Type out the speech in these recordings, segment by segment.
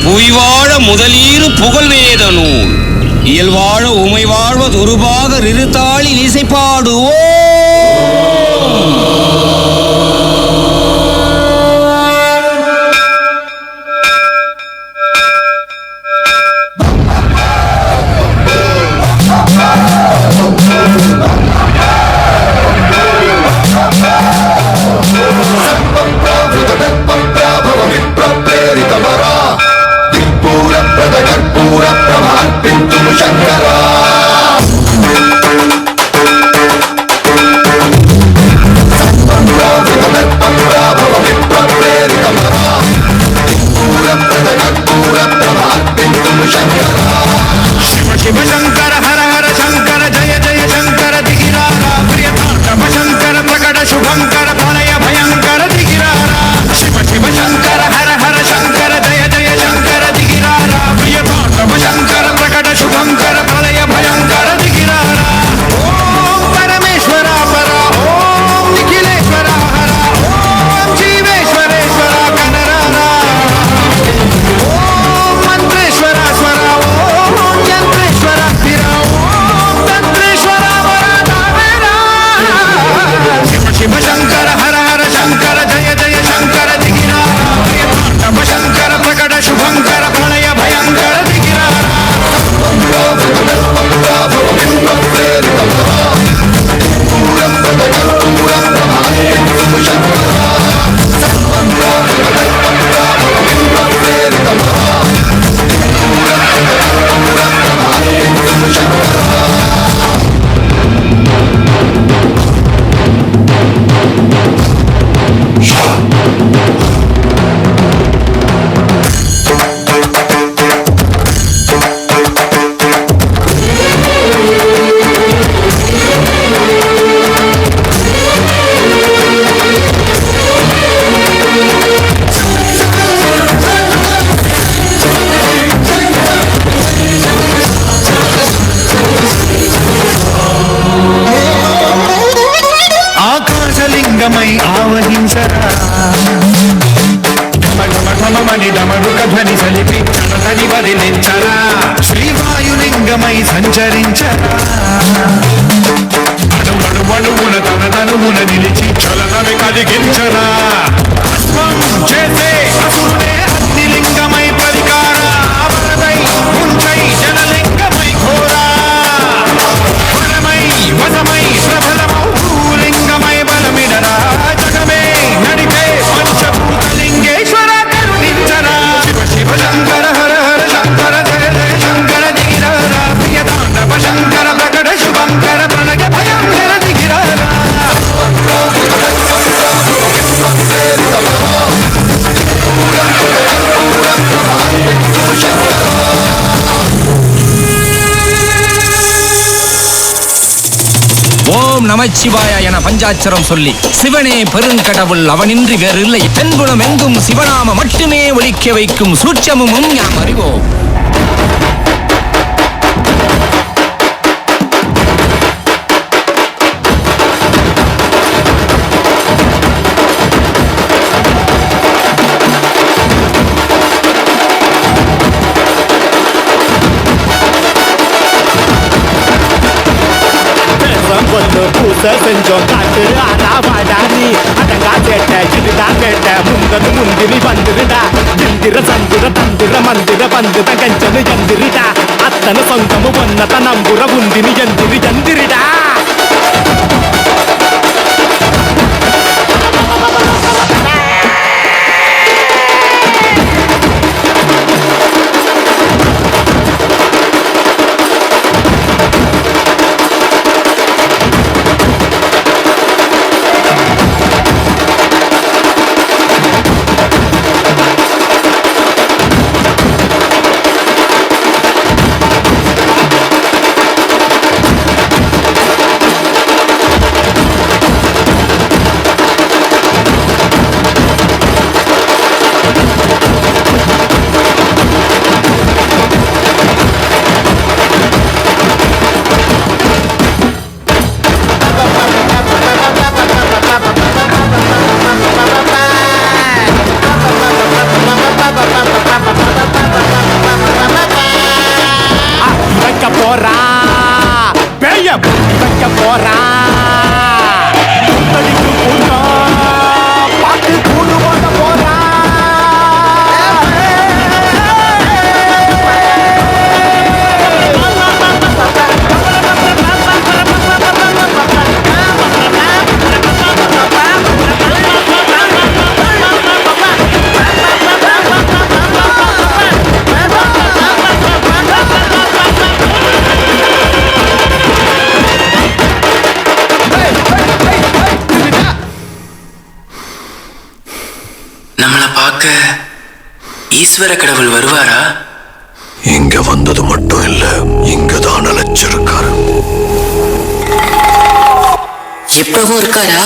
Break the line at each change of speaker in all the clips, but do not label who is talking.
புவிவாழ முதலீறு புகழ்வேத நூல் இயல்வாழ உமை வாழ்வது உருபாக இருத்தாளில் இசைப்பாடுவோ.
ఆకాశలింగమై ఆవహించరా ఢమఢమఢమని డమరుక ధ్వని సలిపి తనతని వదిలించరా శ్రీవాయులింగమై సంచరించరా అణువణువున తన తనువున నిలిచి చలనని కలిగించరా చేసే అసురుడే అగ్నిలింగమై పరికార వరదై ముంచై జనలింగమై ఘోరా వరమై వసమై ప్రబలమౌ లింగమై బలమిడరా జగమే నడిపే పంచభూతలింగేశ్వర కరుణించరా శివ శివ శంకర హర హర శంకర జయ జయ శంకర దిగిరారా ప్రియతాండవ శంకర ప్రకట శుభంకర ప్రణయ భయంకర దిగిరారా
ஓம் நமச்சிவாய என பஞ்சாட்சரம் சொல்லி சிவனே பெருங்கடவுள் அவனின்றி வேறில்லை தென்புலம் எங்கும் சிவநாம மட்டுமே ஒலிக்க வைக்கும் சூட்சமும் நாம் அறிவோம்.
பூசை செஞ்சோம் காட்டு ஆனா வாடானி அடங்கா சேட்ட சிடுடா கேட்ட முந்தது முந்திரி வந்துருடா இந்திர சந்திர தந்திர மந்திர பந்துத கஞ்சனு எந்திரிடா அத்தனை சொந்தமு ஒன்னத நம்புற உந்தினி எந்திரி எந்திரிடா வைக்க போறான் குத்தடிக்கு கூட்டம் பார்த்து கூடு போட போறான்
நம்மளை பார்க்க ஈஸ்வர கடவுள் வருவாரா?
இங்க வந்தது மட்டும் இல்ல, இங்கதான் அழைச்சிருக்காரு.
எப்பவும் இருக்காரா?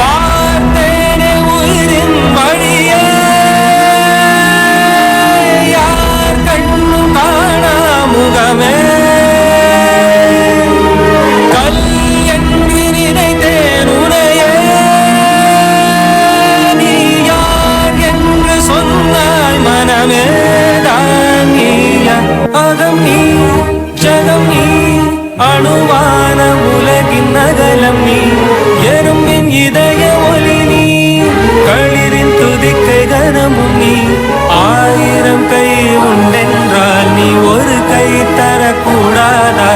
பார்த்தேனே உயிரின் வழியே, யார் கண்ணும் காணா முகமே, கல் என்று நினைத்தேன் உனையே, நீ யார் என்று சொன்னாய் மனமே, தான் நீயா, அகம் நீ, ஜகம் நீ, அணுவான உலகின் அகலம் நீ, எறும்பின் இதய ஒளி நீ, களிரின் துதிக்கை கனமும் நீ, ஆயிரம் கை உண்டென்றால் நீ ஒரு கை தரக்கூடாதா,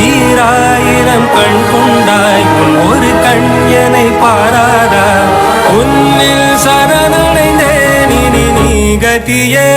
ஈராயிரம் கண் கொண்டாய் உன் ஒரு கண் என்னை பாராதா, உன்னில் சரணடைந்தேன் இனி நீ கதியே.